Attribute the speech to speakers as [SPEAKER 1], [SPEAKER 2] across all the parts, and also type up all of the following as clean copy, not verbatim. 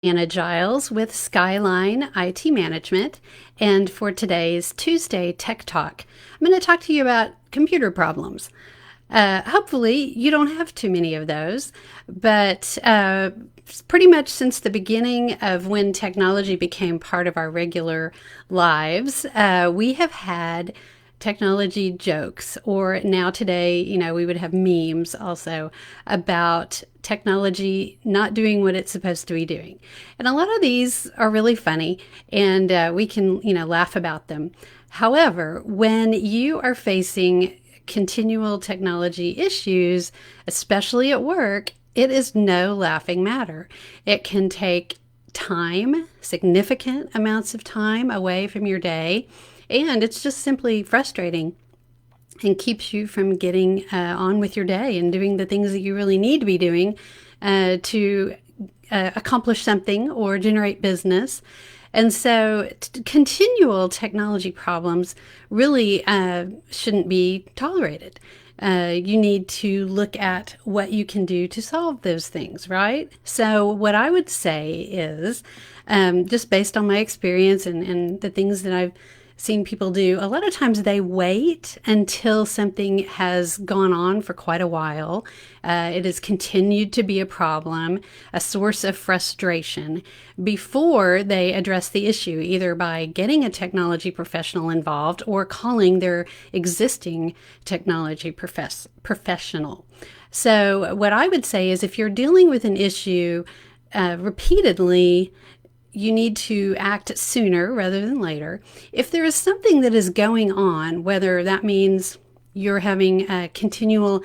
[SPEAKER 1] Anna Giles with Skyline IT Management, and for today's Tuesday Tech Talk, I'm going to talk to you about computer problems. Hopefully, you don't have too many of those, but pretty much since the beginning of when technology became part of our regular lives, we have had technology jokes, or now today, we would have memes also about technology not doing what it's supposed to be doing. And a lot of these are really funny, and we can, laugh about them. However, when you are facing continual technology issues, especially at work, it is no laughing matter. It can take time, significant amounts of time away from your day, and it's just simply frustrating and keeps you from getting on with your day and doing the things that you really need to be doing to accomplish something or generate business. And so continual technology problems really shouldn't be tolerated. You need to look at what you can do to solve those things, right? So what I would say is, just based on my experience and the things that I've seen people do, a lot of times they wait until something has gone on for quite a while. It has continued to be a problem, a source of frustration, before they address the issue, either by getting a technology professional involved or calling their existing technology professional. So what I would say is, if you're dealing with an issue repeatedly, you need to act sooner rather than later. If there is something that is going on, whether that means you're having continual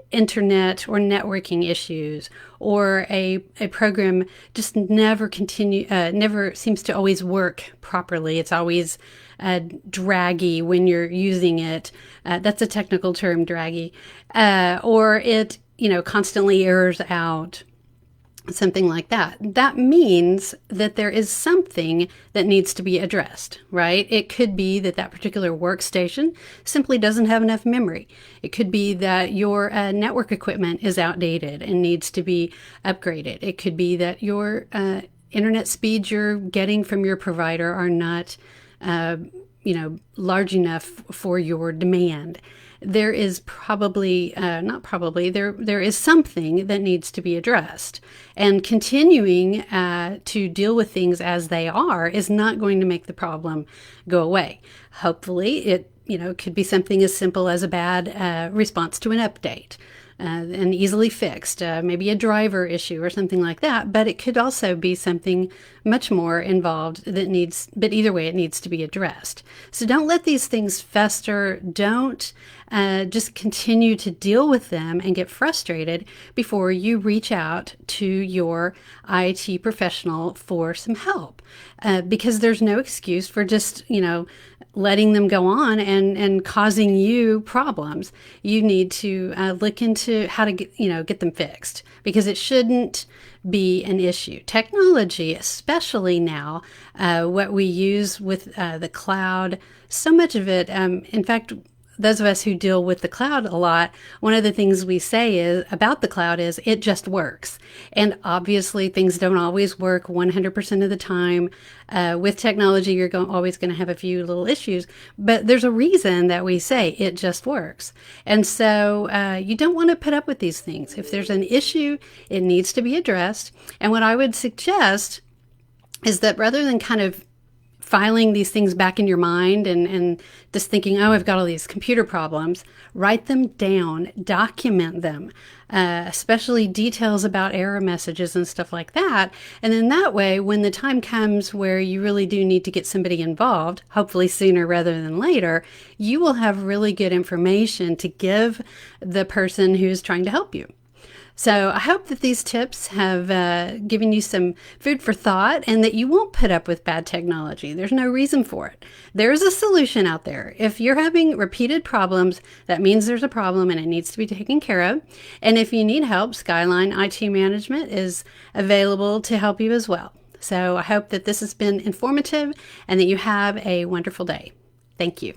[SPEAKER 1] internet or networking issues, or a program just never seems to always work properly. It's always draggy when you're using it. That's a technical term, draggy. Or it, constantly errors out. Something like that. That means that there is something that needs to be addressed, right? It could be that that particular workstation simply doesn't have enough memory. It could be that your network equipment is outdated and needs to be upgraded. It could be that your internet speeds you're getting from your provider are not, large enough for your demand. There is probably, not probably, there is something that needs to be addressed. And continuing to deal with things as they are is not going to make the problem go away. Hopefully, it could be something as simple as a bad response to an update. And easily fixed, maybe a driver issue or something like that. But it could also be something much more involved but either way, it needs to be addressed. So don't let these things fester. Don't just continue to deal with them and get frustrated before you reach out to your IT professional for some help. Because there's no excuse for just, letting them go on and causing you problems. You need to look into how to get them fixed, because it shouldn't be an issue. Technology, especially now, what we use with the cloud, so much of it, in fact, those of us who deal with the cloud a lot, one of the things we say about the cloud is it just works. And obviously things don't always work 100% of the time. With technology, you're always going to have a few little issues, but there's a reason that we say it just works. And so you don't want to put up with these things. If there's an issue, it needs to be addressed. And what I would suggest is that rather than kind of filing these things back in your mind and just thinking, oh, I've got all these computer problems, write them down, document them, especially details about error messages and stuff like that. And then that way, when the time comes where you really do need to get somebody involved, hopefully sooner rather than later, you will have really good information to give the person who's trying to help you. So I hope that these tips have given you some food for thought, and that you won't put up with bad technology. There's no reason for it. There's a solution out there. If you're having repeated problems, that means there's a problem and it needs to be taken care of. And if you need help, Skyline IT Management is available to help you as well. So I hope that this has been informative and that you have a wonderful day. Thank you.